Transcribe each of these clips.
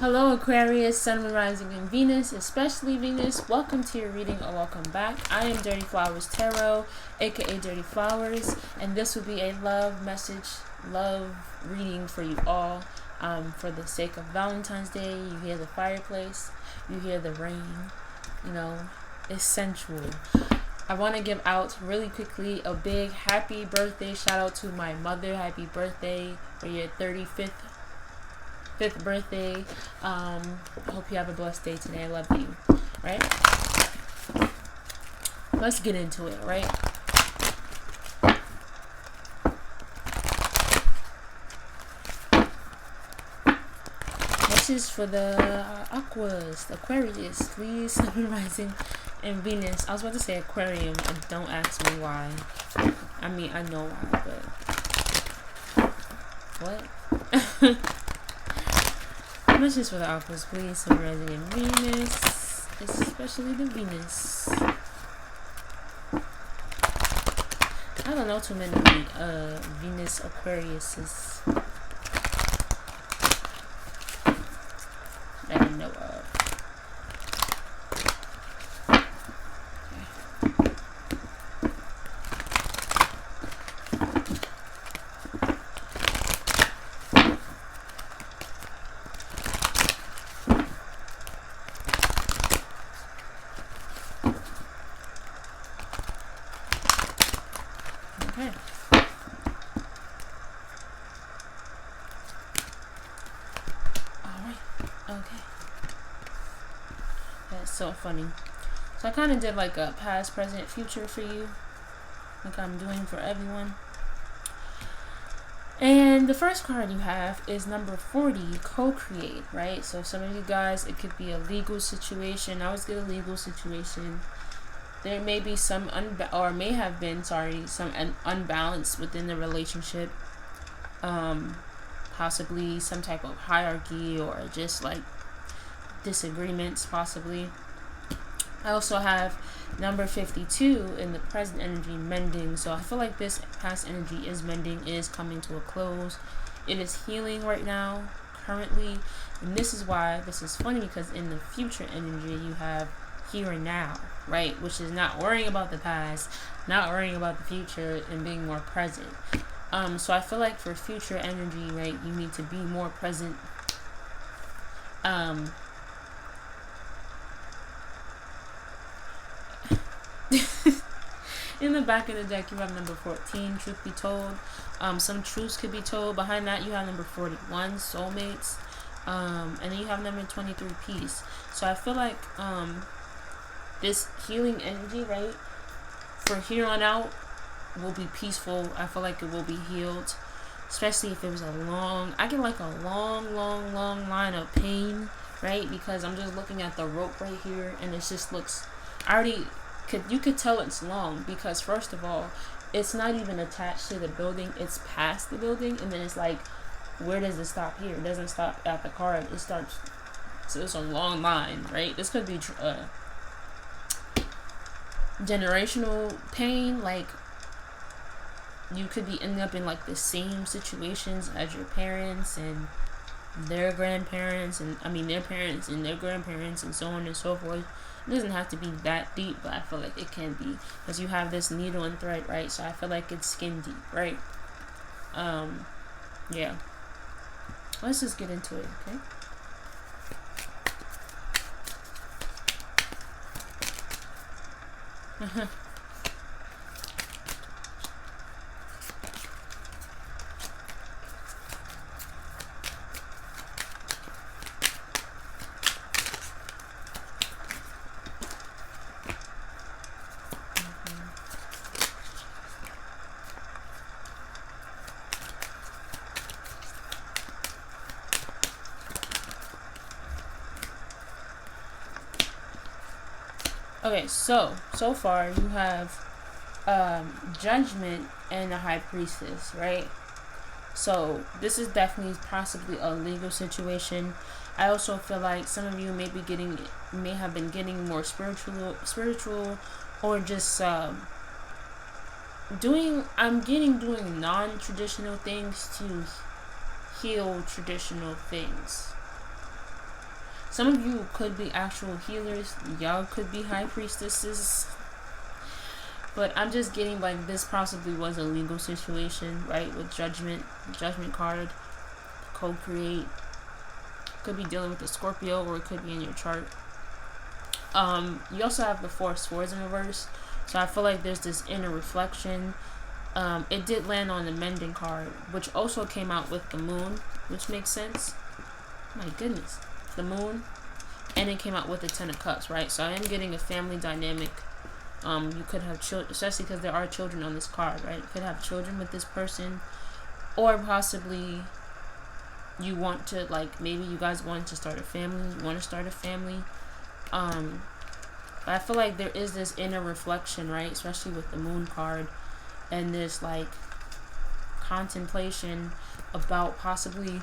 Hello Aquarius, Sun, Moon, Rising, and Venus, especially Venus. Welcome to your reading or welcome back. I am DirtyFlowersTarot, aka Dirty Flowers, and this will be a love message, love reading for you all. For the sake of Valentine's Day, you hear the fireplace, you hear the rain, you know, it's sensual. I want to give out really quickly a big happy birthday shout out to my mother. Happy birthday for your 35th birthday. I hope you have a blessed day today. I love you. Right? Let's get into it, right? This is for the Aquarius, please. Sun, Rising, and Venus. I was about to say aquarium, and don't ask me why. I mean, I know why, but what? Messages for the Aquarius, please. Sun, Rising, and Venus, especially the Venus. I don't know too many Venus Aquariuses that I know of. Okay. Alright. Okay. That's so funny. So I kind of did like a past, present, future for you. Like I'm doing for everyone. And the first card you have is number 40, co-create, right? So some of you guys, it could be a legal situation. I always get a legal situation. There may be some may have been some unbalance within the relationship. Possibly some type of hierarchy or just like disagreements, possibly. I also have number 52 in the present energy, mending. So I feel like this past energy is mending, is coming to a close. It is healing right now, currently. And this is why this is funny, because in the future energy you have here and now, right? Which is not worrying about the past, not worrying about the future, and being more present. So I feel like for future energy, right, you need to be more present. In the back of the deck, you have number 14, truth be told. Some truths could be told. Behind that, you have number 41, soulmates. And then you have number 23, peace. So I feel like this healing energy, right, for here on out will be peaceful. I feel like it will be healed, especially if it was a long, I get like a long line of pain, right? Because I'm just looking at the rope right here, and it just looks, you could tell it's long, because first of all, it's not even attached to the building, it's past the building, and then it's like, where does it stop here? It doesn't stop at the card, it starts, so it's a long line, right? This could be generational pain. Like you could be ending up in like the same situations as your parents and their grandparents, and their parents and their grandparents, and so on and so forth. It doesn't have to be that deep, but I feel like it can be, because you have this needle and thread, right? So I feel like it's skin deep, right? Yeah, let's just get into it, okay? Okay, so far you have judgment and the high priestess, right? So this is definitely possibly a legal situation. I also feel like some of you may have been getting more spiritual, or just doing non-traditional things to heal traditional things. Some of you could be actual healers. Y'all could be high priestesses. But I'm just getting like this possibly was a legal situation, right? With judgment, the judgment card, co-create. Could be dealing with a Scorpio, or it could be in your chart. You also have the Four of Swords in reverse. So I feel like there's this inner reflection. It did land on the Mending card, which also came out with the Moon, which makes sense. My goodness. The Moon. And it came out with the Ten of Cups, right? So I am getting a family dynamic. You could have children, especially because there are children on this card, right? You could have children with this person, or possibly you want to, like, maybe you guys want to start a family. You want to start a family. But I feel like there is this inner reflection, right? Especially with the Moon card, and this like contemplation about possibly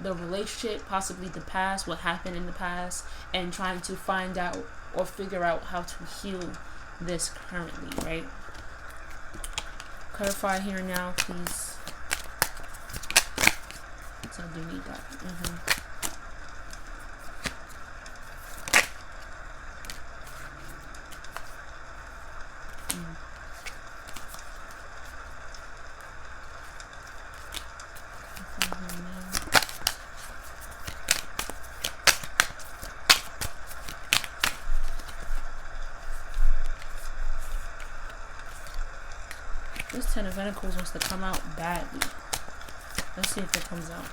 the relationship, possibly the past, what happened in the past, and trying to find out or figure out how to heal this currently, right? Clarify here now, please. So I do need that. This Ten of Pentacles wants to come out badly. Let's see if it comes out.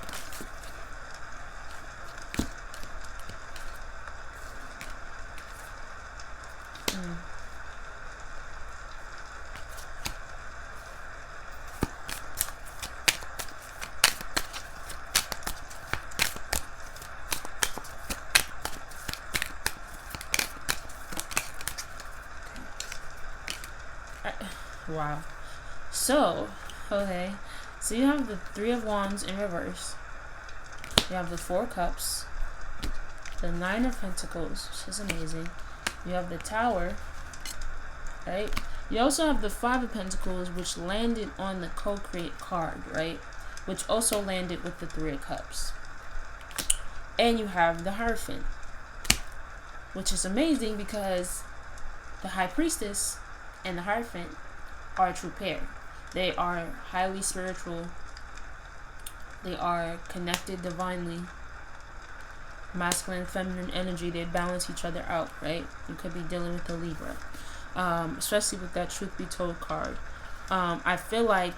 Wow. So, okay. So you have the Three of Wands in reverse. You have the Four Cups. The Nine of Pentacles, which is amazing. You have the Tower. Right? You also have the Five of Pentacles, which landed on the co-create card, right? Which also landed with the Three of Cups. And you have the Hierophant, which is amazing because the High Priestess and the Hierophant are a true pair. They are highly spiritual. They are connected divinely. Masculine and feminine energy, they balance each other out, right? You could be dealing with a Libra. Especially with that Truth Be Told card. I feel like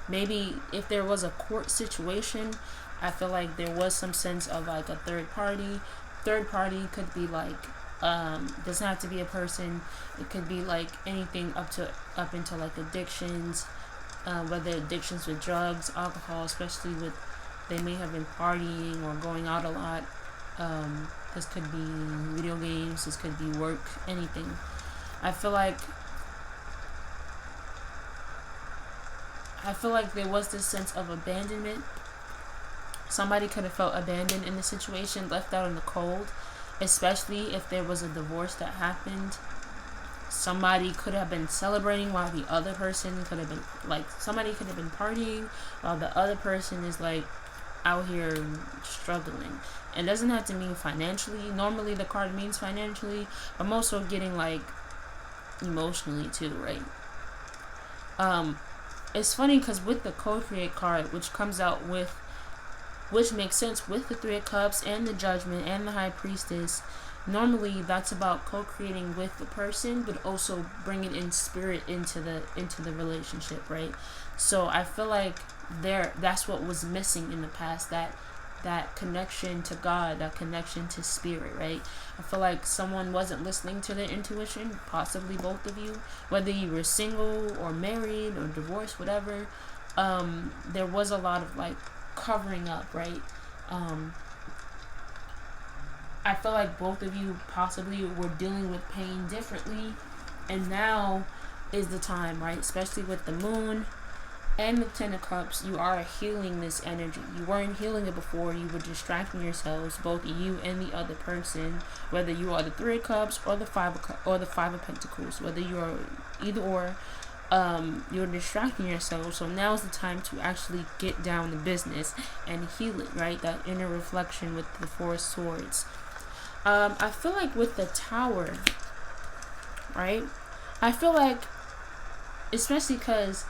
maybe if there was a court situation, I feel like there was some sense of like a third party. Third party could be like, doesn't have to be a person. It could be like anything up into like addictions, whether addictions with drugs, alcohol, especially with they may have been partying or going out a lot. This could be video games, this could be work, anything. I feel like there was this sense of abandonment. Somebody could have felt abandoned in the situation, left out in the cold. Especially if there was a divorce that happened. Somebody could have been celebrating while the other person could have been, like, somebody could have been partying while the other person is, like, out here struggling. And it doesn't have to mean financially. Normally the card means financially. I'm also getting, like, emotionally too, right? It's funny because with the co-create card, which comes out with, which makes sense with the Three of Cups and the Judgment and the High Priestess. Normally, that's about co-creating with the person, but also bringing in spirit into the relationship, right? So I feel like that's what was missing in the past. That connection to God, that connection to spirit, right? I feel like someone wasn't listening to their intuition. Possibly both of you, whether you were single or married or divorced, whatever. There was a lot of like covering up, right? I feel like both of you possibly were dealing with pain differently, and now is the time, right? Especially with the Moon and the Ten of Cups, you are healing this energy. You weren't healing it before. You were distracting yourselves, both you and the other person, whether you are the Three of Cups or the Five of Pentacles, whether you are either or. you're distracting yourself. So now is the time to actually get down to business and heal it, right? That inner reflection with the Four of Swords. I feel like with the Tower, right? I feel like, especially because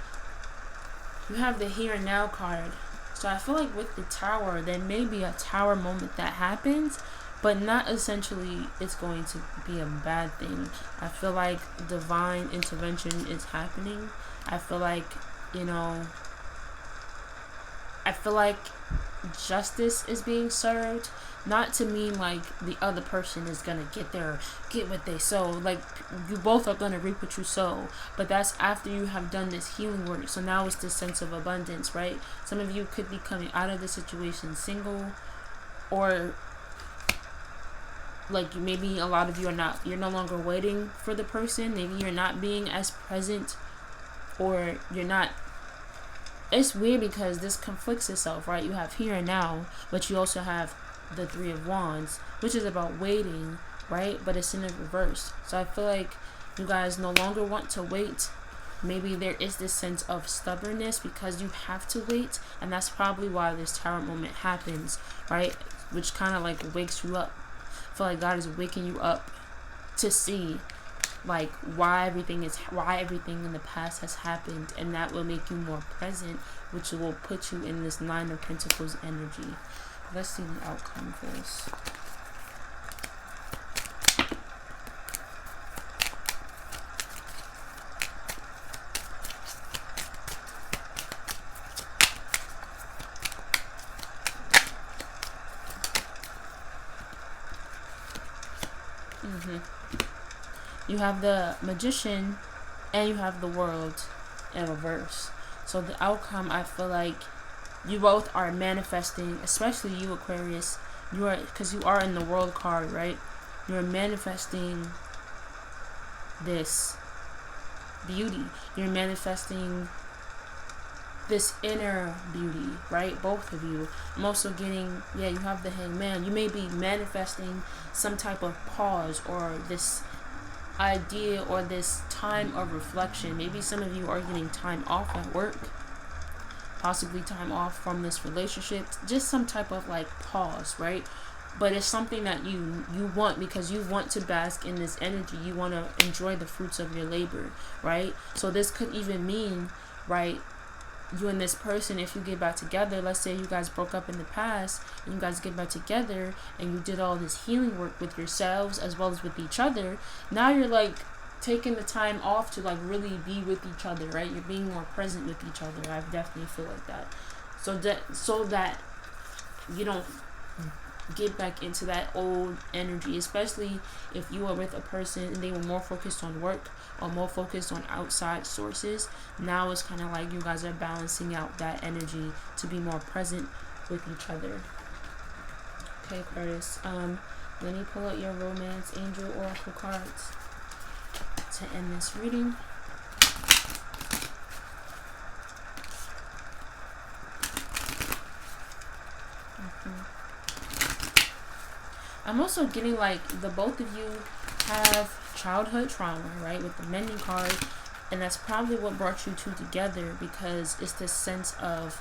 you have the Here and Now card. So I feel like with the Tower, there may be a Tower moment that happens, but not essentially it's going to be a bad thing. I feel like divine intervention is happening. I feel like, you know, I feel like justice is being served. Not to mean like the other person is gonna get what they sow. Like, you both are gonna reap what you sow, but that's after you have done this healing work. So now it's this sense of abundance, right? Some of you could be coming out of the situation single, or like maybe a lot of you you're no longer waiting for the person. Maybe you're not being as present, or you're not. It's weird because this conflicts itself, right? You have Here and Now, but you also have the Three of Wands, which is about waiting, right? But it's in the reverse. So I feel like you guys no longer want to wait. Maybe there is this sense of stubbornness because you have to wait, and that's probably why this Tower moment happens, right? Which kind of like wakes you up. I feel like God is waking you up to see like why everything in the past has happened, and that will make you more present, which will put you in this Nine of Pentacles energy. Let's see the outcome first. You have the Magician and you have the World in reverse. So the outcome, I feel like you both are manifesting, especially you, Aquarius. Because you are in the World card, right? You're manifesting this beauty. You're manifesting this inner beauty, right? Both of you. I'm also getting, you have the Hangman. You may be manifesting some type of pause, or this idea, or this time of reflection. Maybe some of you are getting time off at work, possibly time off from this relationship, just some type of like pause, right? But it's something that you want, because you want to bask in this energy. You want to enjoy the fruits of your labor, right? So this could even mean, right, you and this person, if you get back together, let's say you guys broke up in the past and you guys get back together and you did all this healing work with yourselves as well as with each other. Now you're like taking the time off to like really be with each other, right? You're being more present with each other. I definitely feel like that. So that you don't get back into that old energy, especially if you are with a person and they were more focused on work or more focused on outside sources. Now it's kind of like you guys are balancing out that energy to be more present with each other. Okay, Aquarius, let me pull out your Romance Angel Oracle cards to end this reading. I'm also getting like the both of you have childhood trauma, right, with the Mending card, and that's probably what brought you two together, because it's this sense of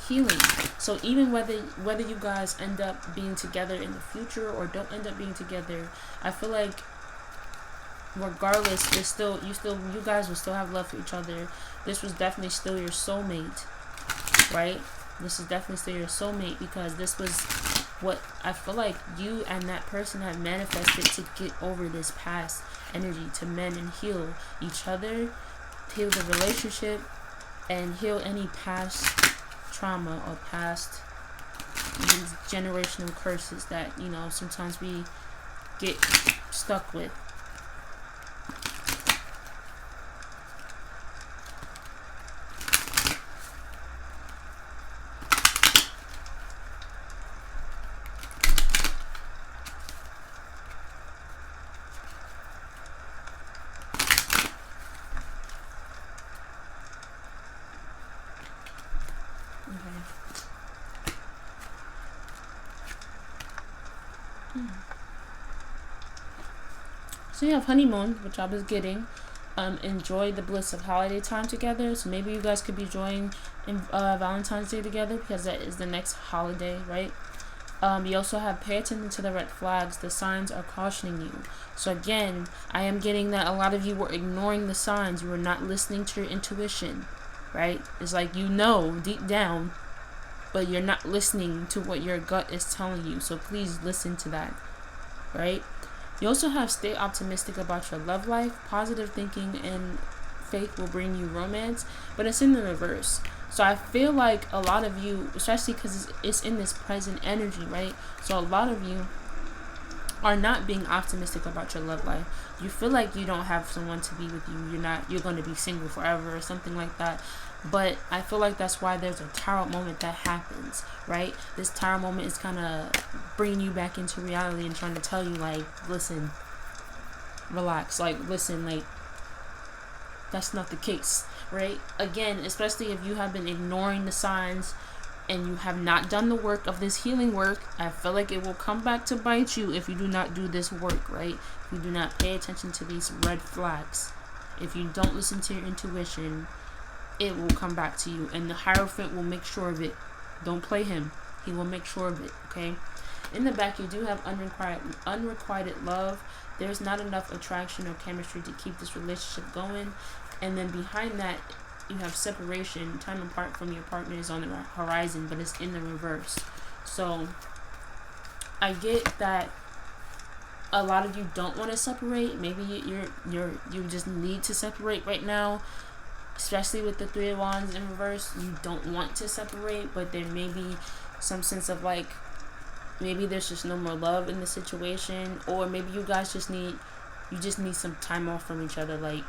healing. So even whether you guys end up being together in the future or don't end up being together, I feel like regardless, you guys will still have love for each other. This was definitely still your soulmate, right? This is definitely still your soulmate, because this was what I feel like you and that person have manifested to get over this past energy, to mend and heal each other, heal the relationship, and heal any past trauma or past these generational curses that, you know, sometimes we get stuck with. So you have honeymoon, which I was getting. enjoy the bliss of holiday time together. So maybe you guys could be enjoying Valentine's Day together, because that is the next holiday, right? You also have pay attention to the red flags. The signs are cautioning you. So again, I am getting that a lot of you were ignoring the signs. You were not listening to your intuition, right? It's like, you know deep down, but you're not listening to what your gut is telling you. So please listen to that, right? You also have stay optimistic about your love life. Positive thinking and faith will bring you romance, but it's in the reverse. So I feel like a lot of you, especially because it's in this present energy, right? So a lot of you are not being optimistic about your love life. You feel like you don't have someone to be with you. You're going to be single forever or something like that. But I feel like that's why there's a tarot moment that happens, right? This tarot moment is kind of bringing you back into reality and trying to tell you, like, listen, relax, like, listen, like, that's not the case, right? Again, especially if you have been ignoring the signs and you have not done the work of this healing work, I feel like it will come back to bite you if you do not do this work, right? If you do not pay attention to these red flags, if you don't listen to your intuition, it will come back to you, and the Hierophant will make sure of it. Don't play him. He will make sure of it, okay? In the back, you do have unrequited love. There's not enough attraction or chemistry to keep this relationship going. And then behind that, you have separation. Time apart from your partner is on the horizon, but it's in the reverse. So I get that a lot of you don't want to separate. Maybe you just need to separate right now. Especially with the Three of Wands in reverse, you don't want to separate, but there may be some sense of, like, maybe there's just no more love in the situation, or maybe you guys just need some time off from each other. Like,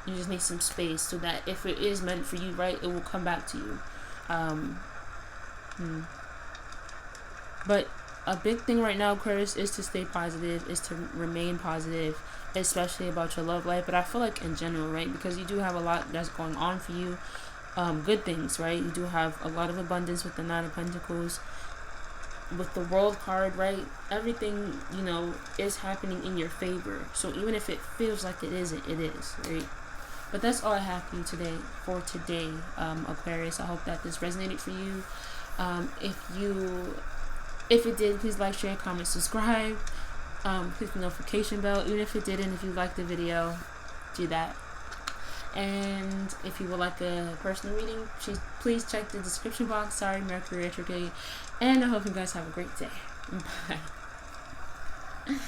you just need some space, so that if it is meant for you, right, it will come back to you. But a big thing right now, Aquarius, is to stay positive, is to remain positive, especially about your love life. But I feel like in general, right, because you do have a lot that's going on for you, good things, right? You do have a lot of abundance with the Nine of Pentacles, with the World card, right? Everything, you know, is happening in your favor. So even if it feels like it isn't, it is, right? But that's all I have for you today, Aquarius. I hope that this resonated for you. If it did, please like, share, comment, subscribe. Click the notification bell. Even if it didn't, if you liked the video, do that. And if you would like a personal reading, please check the description box. Sorry, Mercury retrograde. And I hope you guys have a great day. Bye.